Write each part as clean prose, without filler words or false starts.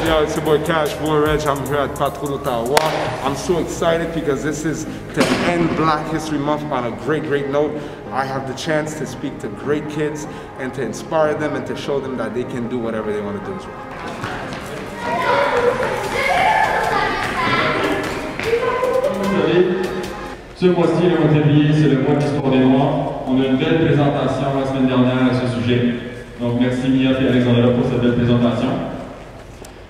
Yo, it's your boy Cash Boy Reg. I'm here at Patrouille Ottawa. I'm so excited because this is to end Black History Month on a great note. I have the chance to speak to great kids and to inspire them and to show them that they can do whatever they want to do as well. Vous savez, ce mois-ci, le mois de février, c'est le mois de l'histoire des Noirs. On a une belle présentation la semaine dernière à ce sujet. Donc merci Mia et Alexandra pour cette belle présentation.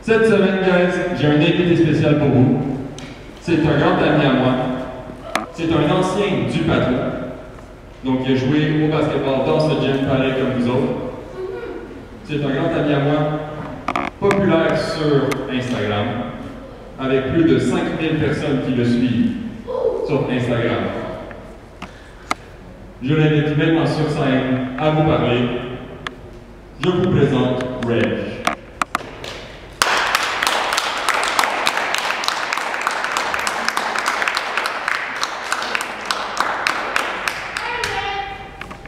Cette semaine, guys, j'ai un invité spécial pour vous. C'est un grand ami à moi. C'est un ancien du Patrouille. Donc il a joué au basketball dans ce gym pareil comme vous autres. C'est un grand ami à moi, populaire sur Instagram, avec plus de 5000 personnes qui le suivent sur Instagram. Je l'invite maintenant sur scène à vous parler. Je vous présente Reg.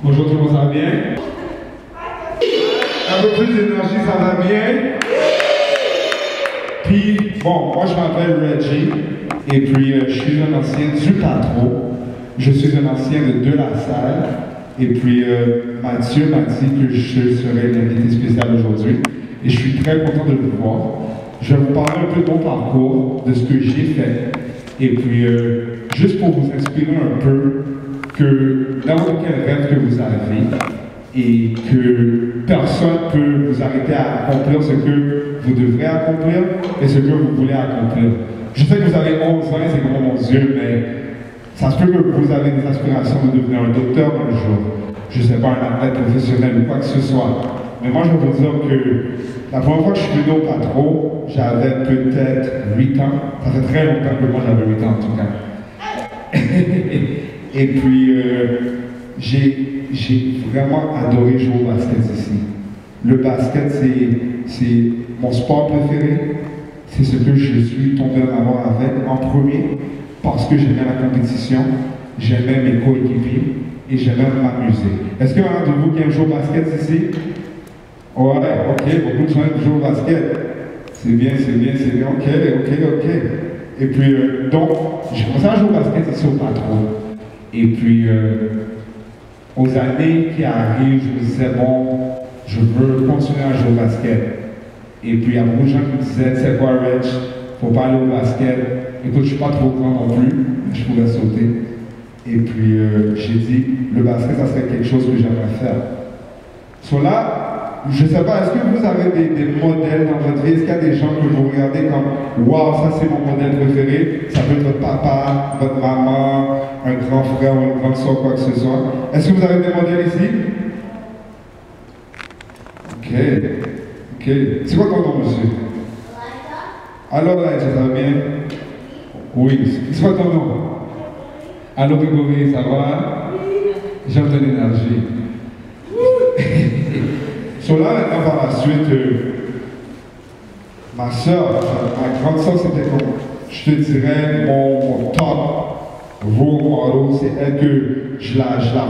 Bonjour tout le monde, ça va bien? Un peu plus d'énergie, ça va bien? Puis, bon, moi je m'appelle Reggie, et puis je suis un ancien du Patrouille. Je suis un ancien de La Salle, et puis Mathieu m'a dit que je serais l'invité spécial aujourd'hui, et je suis très content de vous voir. Je vais vous parler un peu de mon parcours, de ce que j'ai fait, et puis juste pour vous inspirer un peu, que n'importe quel rêve que vous avez et que personne ne peut vous arrêter à accomplir ce que vous devrez accomplir et ce que vous voulez accomplir. Je sais que vous avez 11 ans, c'est comme mon Dieu, mais ça se peut que vous avez des aspirations de devenir un docteur un jour. Je ne sais pas, un athlète professionnel ou quoi que ce soit. Mais moi, je vais vous dire que la première fois que je suis venu au Patrouille, j'avais peut-être 8 ans. Ça fait très longtemps que moi j'avais 8 ans en tout cas. Et puis, j'ai vraiment adoré jouer au basket ici. Le basket, c'est mon sport préféré. C'est ce que je suis tombé en amour avec en premier, parce que j'aimais la compétition, j'aimais mes coéquipiers et j'aimais m'amuser. Est-ce qu'il y en a de vous qui aiment jouer au basket ici? Ouais, ok, beaucoup de gens jouent au basket. C'est bien, ok. Et puis, donc, j'ai commencé à jouer au basket ici au Patrouille. Et puis, aux années qui arrivent, je me disais, bon, je veux continuer à jouer au basket. Et puis, il y a beaucoup de gens qui me disaient, c'est quoi, Reg, faut pas aller au basket. Écoute, je suis pas trop grand non plus, je pouvais sauter. Et puis, j'ai dit, le basket, ça serait quelque chose que j'aimerais faire. Sur là, je ne sais pas, est-ce que vous avez des modèles dans votre vie? Est-ce qu'il y a des gens que vous regardez comme « Wow, ça c'est mon modèle préféré ». Ça peut être votre papa, votre maman, un grand frère ou une grande soeur, quoi que ce soit. Est-ce que vous avez des modèles ici? Ok. C'est quoi ton nom, monsieur? Alors, là, ça va bien? Oui. C'est quoi ton nom? Allô, Grégory, ça va? J'aime ton énergie. Sur là, maintenant, par la suite, ma soeur, ma grande soeur, c'était comme, je te dirais, mon top role model. C'est elle que je la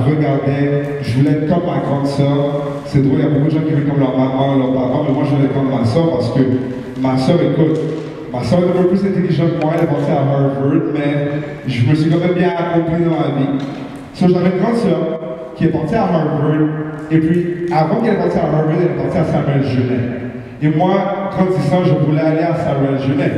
regardais. Je voulais être comme ma grande soeur. C'est drôle, il y a beaucoup de gens qui veulent comme leur maman, leur papa, mais moi, je voulais être comme ma soeur parce que ma soeur, écoute, ma soeur est un peu plus intelligente que moi. Elle est partie à Harvard, mais je me suis quand même bien accompli dans la vie. J'avais une grande soeur qui est partie à Harvard. Et puis, avant qu'elle parte à Harvard, elle est partie à Samuel Genet. Et moi, grandissant, je voulais aller à Samuel Genet.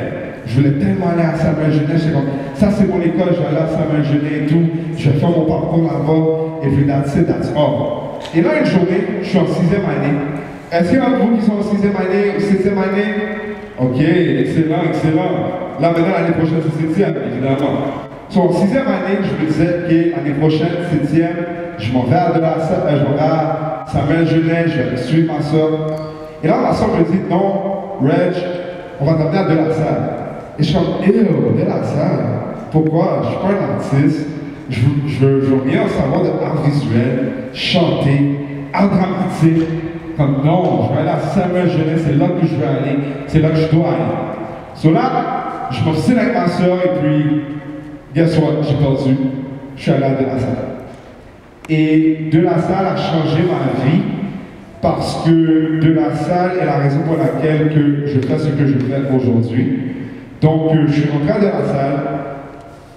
Je voulais tellement aller à Samuel Genet. J'étais comme, ça c'est mon école, je vais aller à Samuel Genet et tout. Je vais faire mon parcours là-bas. Et puis, that's it, that's all. Et là, une journée, je suis en 6e année. Est-ce qu'il y en a de vous qui sont en 6e année ou 7e année? Ok, excellent. Là, maintenant, l'année prochaine, c'est 7e, évidemment. En 6e année, je me disais, ok, l'année prochaine, 7e, je m'en vais à Samuel Genet, je vais suivre ma soeur. Et là, ma soeur me dit, non, Reg, on va t'amener à De La Salle. Et je suis comme, De La Salle, pourquoi? Je ne suis pas un artiste, je veux rien savoir de art visuel, chanter, art dramatique. Comme non, je vais aller à Samuel Genet, c'est là que je vais aller, c'est là que je dois aller. Là, je m'obstine avec ma soeur et puis, guess what, j'ai perdu. Je suis allé à De La Salle. Et De La Salle a changé ma vie parce que De La Salle est la raison pour laquelle que je fais ce que je fais aujourd'hui. Donc, je suis rentré à De La Salle.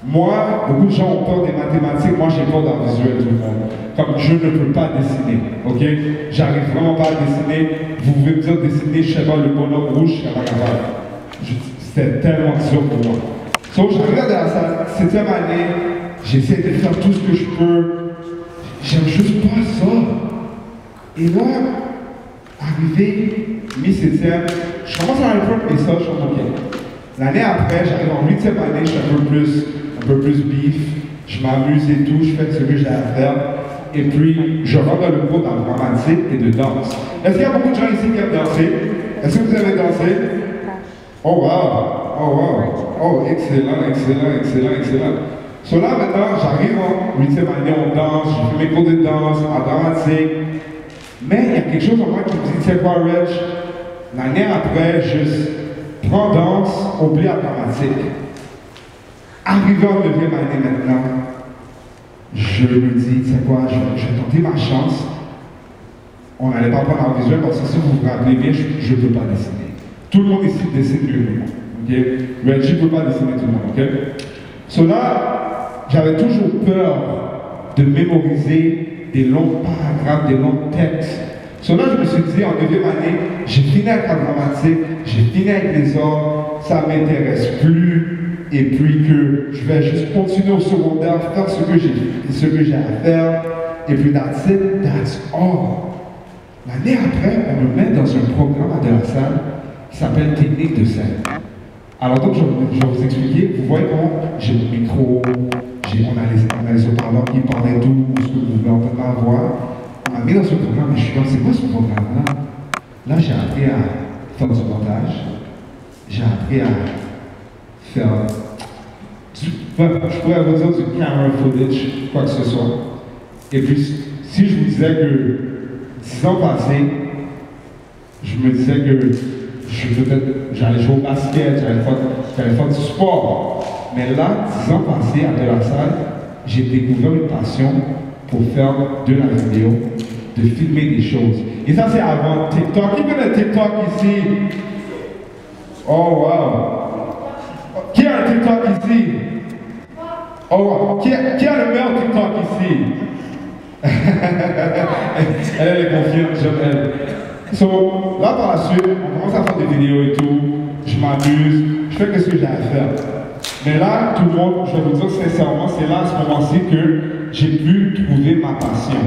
Moi, beaucoup de gens ont peur des mathématiques. Moi, j'ai peur d'art visuel, tout le monde. Comme je ne peux pas dessiner, ok? J'arrive vraiment pas à dessiner. Vous pouvez me dire dessiner, je sais pas, le bonhomme rouge, je serais pas capable. C'était tellement dur pour moi. Donc, j'arrive à De La Salle, 7e année, j'essaie de faire tout ce que je peux. J'aime juste pas ça. Et là, arrivé, mi-7e, je commence à aller faire mes ça, je suis OK. L'année après, j'arrive en 8e année, je suis un peu plus beef, je m'amuse et tout, je fais ce que j'ai à faire. Et puis, je rentre dans le cours d'art dramatique et de danse. Est-ce qu'il y a beaucoup de gens ici qui aiment danser? Est-ce que vous avez dansé? Oh wow! Oh wow! Oh, excellent, excellent, excellent, excellent. So là, maintenant, j'arrive en 8e année, on danse, je fais mes cours de danse, en dramatique. Mais il y a quelque chose en moi qui me dit, tu sais quoi, Reg? L'année après, juste prends danse, oublie la dramatique. Arrivé en 9e année maintenant, je me dis, tu sais quoi, je vais tenter ma chance. On n'allait pas prendre en visuel parce que si vous vous rappelez bien, je ne peux pas dessiner. Tout le monde ici dessine mieux que moi. Okay? Reggie ne peut pas dessiner tout le monde. Okay? So là, j'avais toujours peur de mémoriser des longs paragraphes, des longs textes. So là, je me suis dit, en 9e année, j'ai fini avec la dramatique, j'ai fini avec les ordres, ça ne m'intéresse plus. Et puis que je vais juste continuer au secondaire, faire ce que j'ai à faire. Et puis that's it, that's all. L'année après, on me met dans un programme à De La Salle qui s'appelle Technique de scène. Alors donc, je vais vous expliquer. Vous voyez comment j'ai le micro, on a les haut-parleurs qui parlaient d'où, ce que vous pouvez entendre ma voix. On m'a mis dans ce programme et je suis comme, c'est quoi ce programme-là? Là, j'ai appris à faire du montage. J'ai appris à faire je pourrais vous dire du camera footage, quoi que ce soit. Et puis, si je vous disais que 10 ans passés, je me disais que j'allais jouer au basket, j'allais faire du sport. Mais là, 10 ans passés, à De La Salle, j'ai découvert une passion pour faire de la vidéo, de filmer des choses. Et ça, c'est avant TikTok. Qui connaît TikTok ici? Oh, wow! Qui a un TikTok ici? Oh, wow. Qui a le meilleur TikTok ici? Elle est confiante, j'aime elle. So, là, par la suite, on commence à faire des vidéos et tout. Je m'amuse, je fais ce que j'ai à faire. Mais là, tout le monde, je vais vous dire sincèrement, c'est là, à ce moment-ci, que j'ai pu trouver ma passion.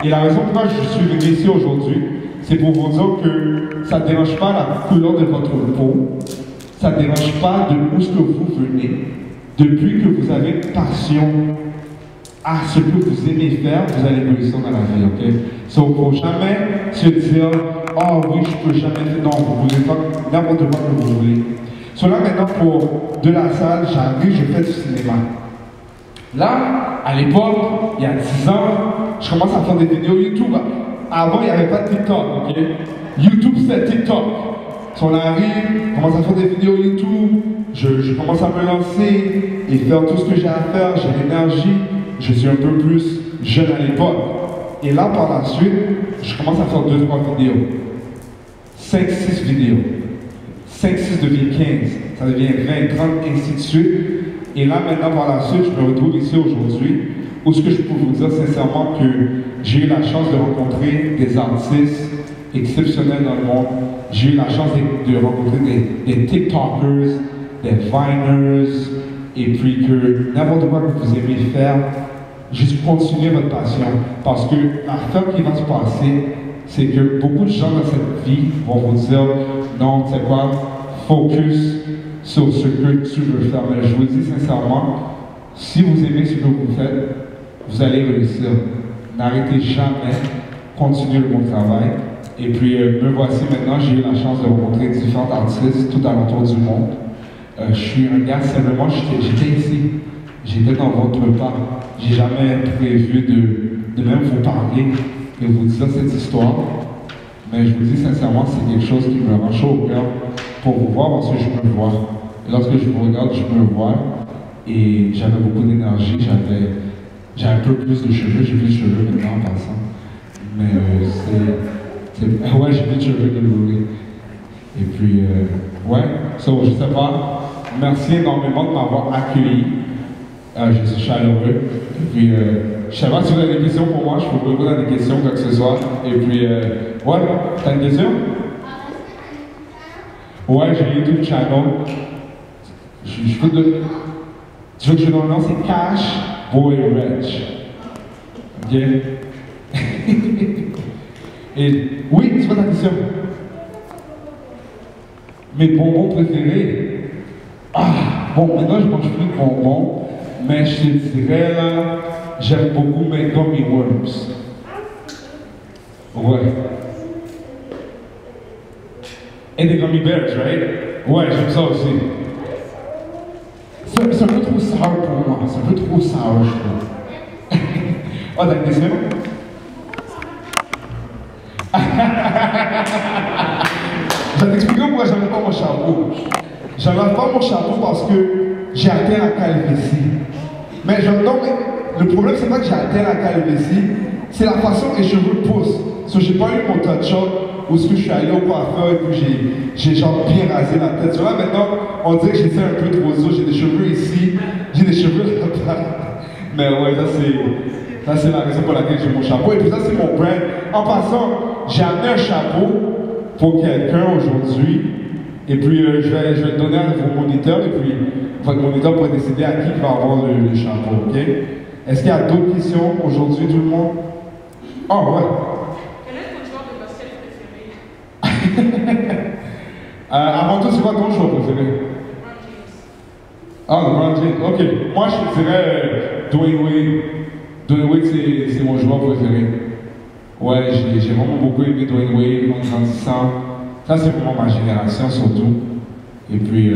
Et la raison pour laquelle je suis venu ici aujourd'hui, c'est pour vous dire que ça ne dérange pas la couleur de votre peau. Ça ne dérange pas de où ce que vous venez. Depuis que vous avez une passion à ce que vous aimez faire, vous allez réussir dans la vie, ok? Donc, il ne faut jamais se dire, oh oui, je ne peux jamais faire. Non, vous pouvez faire n'importe quoi que vous voulez. Cela maintenant, pour De La Salle, j'arrive, je fais du cinéma. Là, à l'époque, il y a 10 ans, je commence à faire des vidéos YouTube. Avant, il n'y avait pas de TikTok, ok? YouTube, c'est TikTok. Si on arrive, on commence à faire des vidéos YouTube, je commence à me lancer et faire tout ce que j'ai à faire, j'ai l'énergie, je suis un peu plus jeune à l'époque. Et là, par la suite, je commence à faire 2-3 vidéos. 5-6 vidéos. 5-6 devient 15, ça devient 20, 30, ainsi de suite. Et là, maintenant, par la suite, je me retrouve ici aujourd'hui, où ce que je peux vous dire sincèrement que j'ai eu la chance de rencontrer des artistes exceptionnels dans le monde. J'ai eu la chance de rencontrer des TikTokers, des Viners, et puis que n'importe quoi que vous aimez faire, juste continuez votre passion. Parce que l'affaire qui va se passer, c'est que beaucoup de gens dans cette vie vont vous dire, non, tu sais quoi, focus sur ce que tu veux faire. Mais je vous le dis sincèrement, si vous aimez ce que vous faites, vous allez réussir. N'arrêtez jamais, continuez le bon travail. Et puis, me voici maintenant, j'ai eu la chance de rencontrer différents artistes tout alentour du monde. Je suis un gars, simplement, j'étais ici, j'étais dans votre part. J'ai jamais prévu de même vous parler et vous dire cette histoire. Mais je vous dis sincèrement, c'est quelque chose qui me rend chaud au cœur pour vous voir parce que je me vois. Et lorsque je vous regarde, je me vois et j'avais beaucoup d'énergie, j'avais un peu plus de cheveux, j'ai plus de cheveux maintenant en passant. Mais Ouais, j'ai plus de cheveux que Louis. Et puis, ouais, so, je sais pas. Merci énormément de m'avoir accueilli. Je suis chaleureux. Et puis, je sais pas si vous avez des questions pour moi, je peux vous répondre à des questions, quoi que ce soit. Et puis, ouais, t'as une question? Ouais, j'ai un YouTube channel. Je peux te... Tu veux que je te donne le nom? C'est Cash Boy Rich. Ok? Et oui, c'est quoi ta question? Mes bonbons préférés? Ah, bon, maintenant je mange plus de bonbons, mais je te dirais là, j'aime beaucoup mes gummy worms. Ouais. Et des gummy bears, right? Ouais, j'aime ça aussi. C'est un peu trop sour pour moi, c'est un peu trop sour, je trouve. Oh, t'as une question? Je vais t'expliquer pourquoi je n'enlève pas mon chapeau. Je n'enlève pas mon chapeau parce que j'ai atteint la calvitie. Mais non, mais le problème, c'est pas que j'ai atteint la calvitie, c'est la façon que les cheveux poussent. So, j'ai pas eu mon touch-up où est-ce que je suis allé au coiffeur et puis j'ai genre bien rasé la tête. So, là, maintenant, on dirait que j'essaie un peu trop ça. J'ai des cheveux ici, j'ai des cheveux là-bas. Mais ouais, ça c'est la raison pour laquelle j'ai mon chapeau. Et puis ça, c'est mon brand. En passant, j'ai amené un chapeau pour quelqu'un aujourd'hui. Et puis, je vais le donner à vos moniteurs. Et puis, votre moniteur pourra décider à qui va avoir le chapeau. OK? Est-ce qu'il y a d'autres questions aujourd'hui, tout le monde? Oh, ouais. Quel est ton joueur de basket préféré? Avant tout, c'est quoi ton joueur préféré? Ah, LeBron James. OK. Moi, je te dirais Dwayne Wade. Dwayne Wade, c'est mon joueur préféré. Ouais, j'ai vraiment beaucoup aimé Dwayne Wade en grandissant. Ça, c'est vraiment ma génération surtout. Et puis,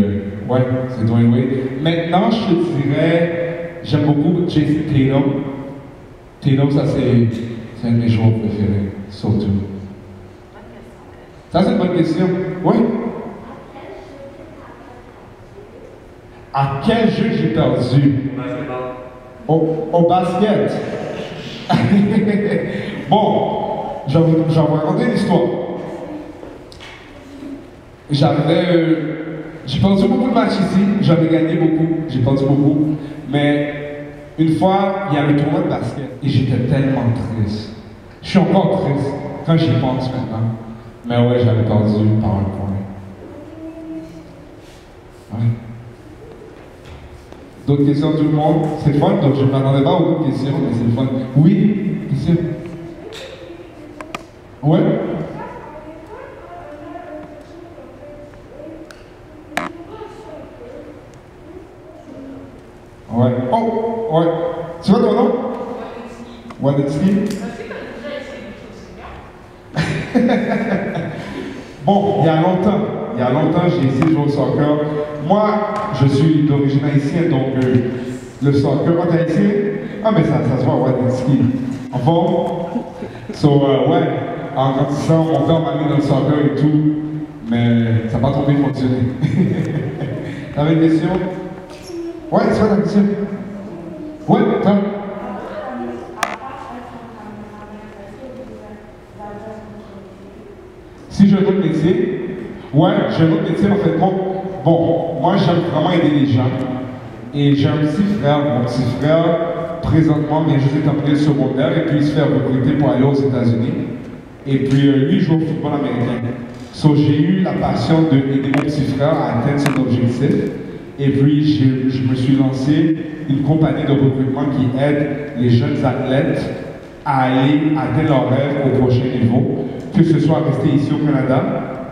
ouais, c'est Dwayne Wade. Maintenant, je te dirais, j'aime beaucoup Jason Tatum. Tatum, ça, c'est un de mes joueurs préférés, surtout. Ça, c'est une bonne question. Oui? À quel jeu j'ai perdu? Au basket. Bon, je vais vous raconter une histoire. J'ai perdu beaucoup de matchs ici, j'avais gagné beaucoup, j'ai perdu beaucoup, mais une fois, il y a le tournoi de basket et j'étais tellement triste. Je suis encore triste quand j'y pense maintenant. Mais ouais, j'avais perdu par un point. Ouais. D'autres questions tout le monde? C'est fun, donc je ne m'attendais pas à beaucoup de questions, mais c'est fun. Oui? Question? Ouais? Ouais. Oh! Ouais. Tu vois ton nom? Wadetsky. Bon, il y a longtemps, j'ai essayé de jouer au soccer. Moi, je suis d'origine haïtienne, donc le soccer, quand t'es haïtien, ah mais ça se voit, Wadetsky. Bon, ouais, en grandissant, mon père m'a mis dans le soccer et tout, mais ça n'a pas trop bien fonctionné. T'avais une question? Ouais, c'est quoi ta question? Ouais, toi? Si j'ai un autre métier, ouais, j'ai un autre métier en fait. Bon, moi j'aime vraiment aider les gens. Et j'ai un petit frère, mon petit frère, présentement vient juste terminer le secondaire et puis il se fait recruter pour aller aux États-Unis. Et puis lui il joue au football américain. So, j'ai eu la passion d'aider mon petit frère à atteindre son objectif. Et puis je me suis lancé une compagnie de recrutement qui aide les jeunes athlètes à aller atteindre leurs rêves au prochain niveau, que ce soit rester ici au Canada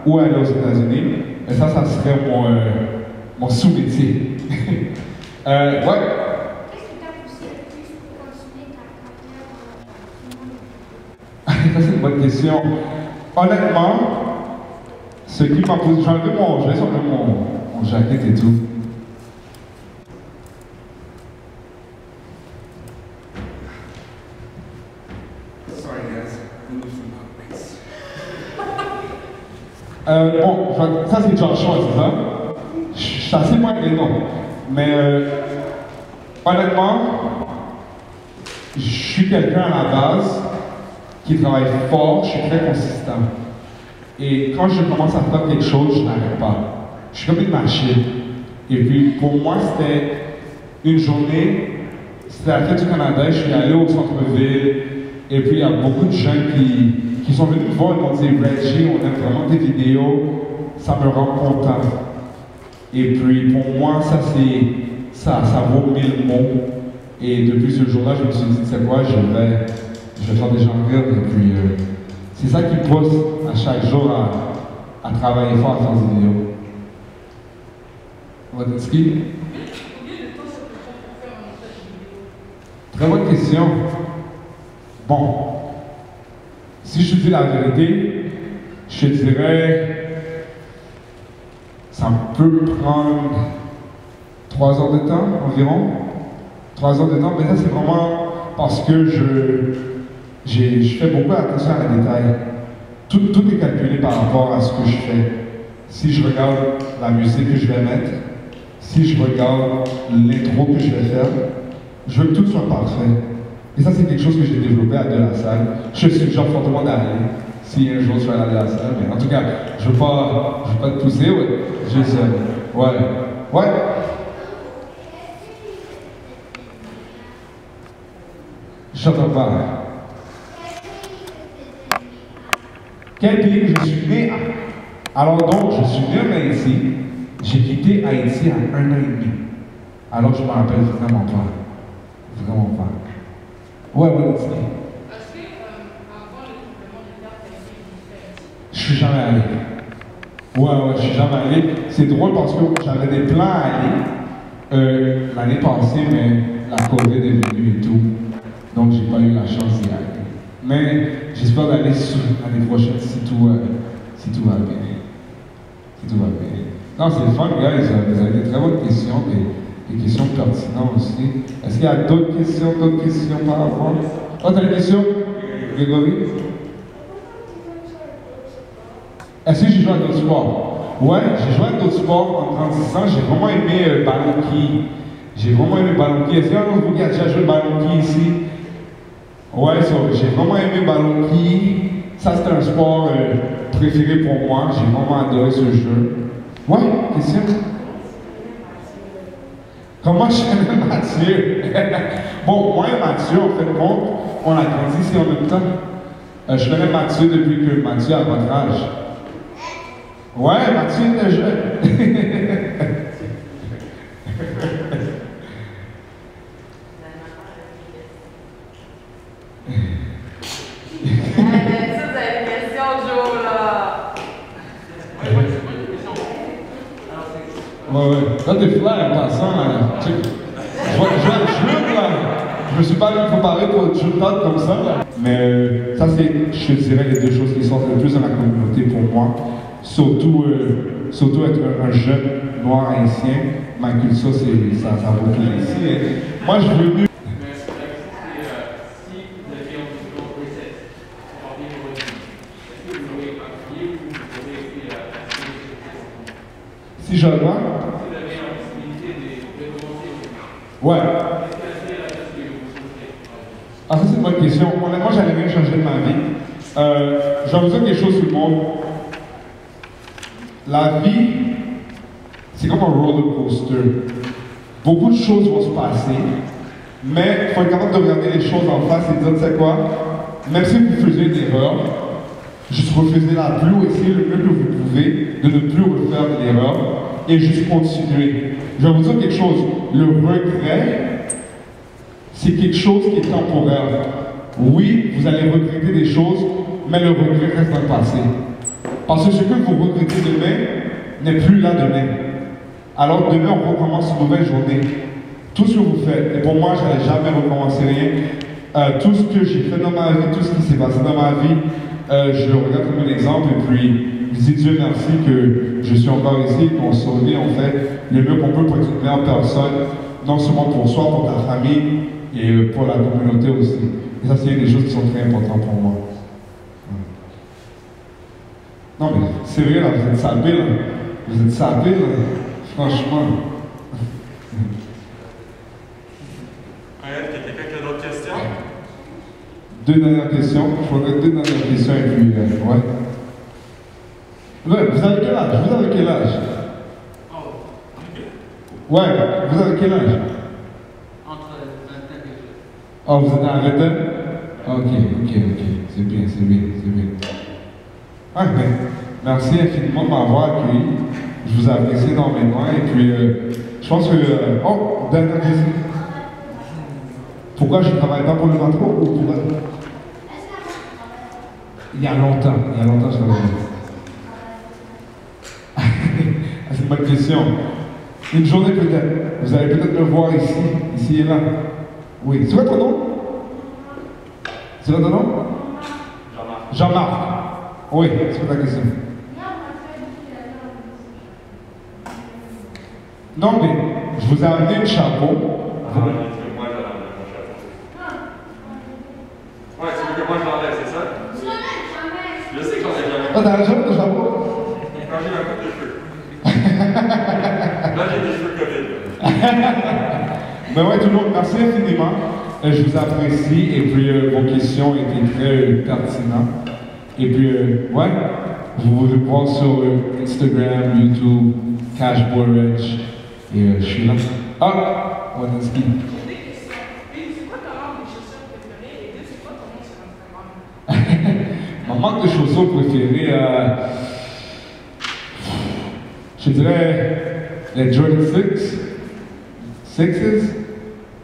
ou aller aux États-Unis. Et ça serait mon sous-métier. Ouais. Qu'est-ce qui t'a poussé le plus pour continuer ta carrière? Ça, c'est une bonne question. Honnêtement, ce qui m'a poussé, je vais sortir mon jacket et tout. Bon, ça c'est Joshua, c'est ça? Je suis assez moins les noms. Mais honnêtement, je suis quelqu'un à la base qui travaille fort, je suis très consistant. Et quand je commence à faire quelque chose, je n'arrête pas. Je suis comme une machine. Et puis pour moi, c'était une journée, c'était la fête du Canada, je suis allé au centre-ville, et puis il y a beaucoup de gens qui sont venus me voir et m'ont dit Reggie, on aime vraiment tes vidéos, ça me rend content. Et puis pour moi, ça vaut 1000 mots. Et depuis ce jour-là, je me suis dit, c'est quoi, je vais faire des gens rire. Et puis c'est ça qui pousse à chaque jour à travailler fort, à faire des vidéos. Wadinski? Très bonne question. Bon, si je te dis la vérité, je te dirais, ça peut prendre 3 heures de temps environ. 3 heures de temps, mais ça c'est vraiment parce que je fais beaucoup attention à la détail. Tout est calculé par rapport à ce que je fais. Si je regarde la musique que je vais mettre, si je regarde l'intro que je vais faire, je veux que tout soit parfait. Et ça, c'est quelque chose que j'ai développé à De La Salle. Je suggère fortement d'aller, si un jour tu vas aller à la salle. Mais en tout cas, je ne veux pas te pousser, ouais. Juste, ouais. Ouais. J'entends pas. Quel pays je suis né à? Alors donc, je suis né en Haïti. J'ai quitté Haïti à 1 an et demi. Alors je me rappelle vraiment pas. Vraiment pas. Ouais, Est-ce que avant le tremblement de terre, tu as été différent? Je suis jamais allé. Ouais, je suis jamais allé. C'est drôle parce que j'avais des plans à aller l'année passée, mais la COVID est venue et tout. Donc j'ai pas eu la chance d'y aller. Mais j'espère d'aller l'année prochaine si tout va bien. Si tout va bien. Non, c'est le fun, guys. Vous avez des très bonnes questions, des questions pertinentes aussi. Est-ce qu'il y a d'autres questions par rapport? Oh, t'as une question, Grégory? Est-ce que j'ai joué à d'autres sports? Ouais, j'ai joué à d'autres sports en grandissant. J'ai vraiment aimé ballon quille. Est-ce qu'il y en a d'autres qui a déjà joué ballon quille ici? Ouais, j'ai vraiment aimé ballon quille. Ça, c'était un sport préféré pour moi. J'ai vraiment adoré ce jeu. Ouais, question? Comment je connais Mathieu? Bon, moi et Mathieu, en fait, on a grandi ici en même temps. Je connais Mathieu depuis que Mathieu a votre âge. Ouais, Mathieu était jeune. Ouais. Là, t'es fly en passant, là. Je me suis pas préparé pour le jeu comme ça, là. Mais ça, c'est, je te dirais, les deux choses qui sortent le plus dans la communauté pour moi. Surtout être un jeune noir haïtien. Ma culture, ça vaut tout ici. Moi, je veux mieux. Si je vois. Ouais. Ah, ça, c'est une bonne question. Honnêtement, j'allais bien changer de ma vie. Je vais vous dire quelque chose tout le monde. La vie, c'est comme un roller coaster. Beaucoup de choses vont se passer, mais il faut être capable de regarder les choses en face et dire, tu sais quoi, même si vous faisiez une erreur, juste refaisez-la plus ou essayez le mieux que vous pouvez de ne plus refaire l'erreur et juste continuer. Je vais vous dire quelque chose, le regret, c'est quelque chose qui est temporaire. Oui, vous allez regretter des choses, mais le regret reste dans le passé. Parce que ce que vous regrettez demain n'est plus là demain. Alors demain, on recommence une nouvelle journée. Tout ce que vous faites, et pour moi, je n'allais jamais recommencer rien. Tout ce que j'ai fait dans ma vie, tout ce qui s'est passé dans ma vie, je le regarde comme un exemple et puis je dis Dieu merci que je suis encore ici, qu'on survit, on fait le mieux qu'on peut pour être une meilleure personne, non seulement pour soi, pour ta famille et pour la communauté aussi. Et ça, c'est des choses qui sont très importantes pour moi. Non mais sérieux là, vous êtes sapés là. Vous êtes sapés là. Franchement. Est-ce qu'il y a quelqu'un qui a d'autres questions? 2 dernières questions. Je prendrai 2 dernières questions et puis, ouais. Ouais, vous avez quel âge? Vous avez quel âge? Ouais, vous avez quel âge? Entre 20 et 20. Oh, vous êtes en vingtaine? Ok. C'est bien. Ah, ben, merci infiniment de m'avoir accueilli. Je vous apprécie énormément. Et puis, je pense que... oh, dernière question. Pourquoi je ne travaille pas pour le patron ou pour... Il y a longtemps, je travaille. C'est une bonne question. Une journée peut-être. Vous allez peut-être me voir ici et là. Oui. C'est quoi ton nom? C'est quoi ton nom? Jean-Marc. Oui, c'est quoi ta question? Non, mais je vous ai amené un chapeau. Ouais, tu veux que moi je l'enlève, c'est ça? Je sais que j'en ai jamais. Ah, t'as raison, ton chapeau? Quand j'ai ma coupe de cheveux. Là, j'ai des cheveux COVID. Ben ouais, tout le monde, merci infiniment. Je vous apprécie et puis vos questions étaient très pertinentes. Et puis, ouais, vous pouvez me voir sur Instagram, YouTube, Cash Boy Rich. Et je suis là. Ah! Waninski. J'ai des questions. Une, c'est quoi ta marque de chaussures préférée? Et deux, c'est quoi ton nom sur Instagram? Ma marque de chaussures préférée, je dirais les Jordan 6. Sixes.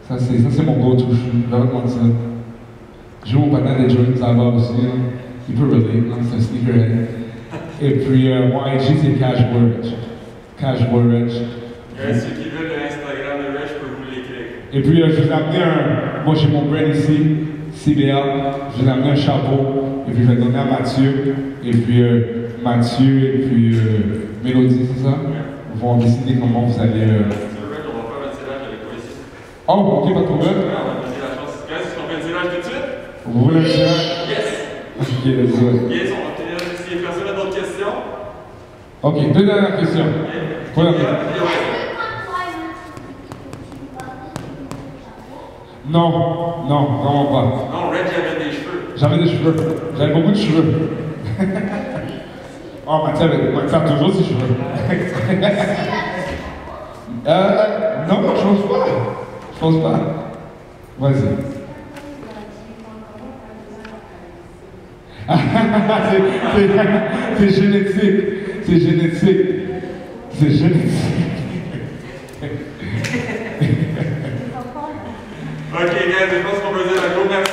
Ça c'est mon go-to shoe. Je vais vraiment dire ça. J'ai mon patin des Jordan, ça va aussi. Hein. Il peut relate, hein, c'est un sneakerhead. Et puis, mon IG, c'est Cash Boy Rich. Cash Boy Rich. Ceux qui veulent l'Instagram de Rich, je peux vous l'écrire. Et puis, je vous ai amené moi j'ai mon brand ici, CBA. Je vous ai amené un chapeau. Et puis, je vais le donner à Mathieu. Et puis, Mathieu et puis Mélodie, c'est ça? Vont décider comment vous allez. Si tu veux, Rich, on va faire un tirage avec toi ici. Oh, ok, pas de problème. Ouais, on va donner la chance. Guys, est-ce qu'on fait un tirage tout de suite? Vous voulez le tirage? Yes! Ok, let's go. Yes, on va finir. Si personne n'a d'autres questions. Ok, 2 dernières questions. Première. Non, vraiment pas. Non, Rich avait des cheveux. J'avais des cheveux. J'avais beaucoup de cheveux. Oh, Mathieu a toujours ses cheveux. Non, je pense pas. Vas-y. C'est génétique. Ok, guys, je pense qu'on peut dire un gros merci.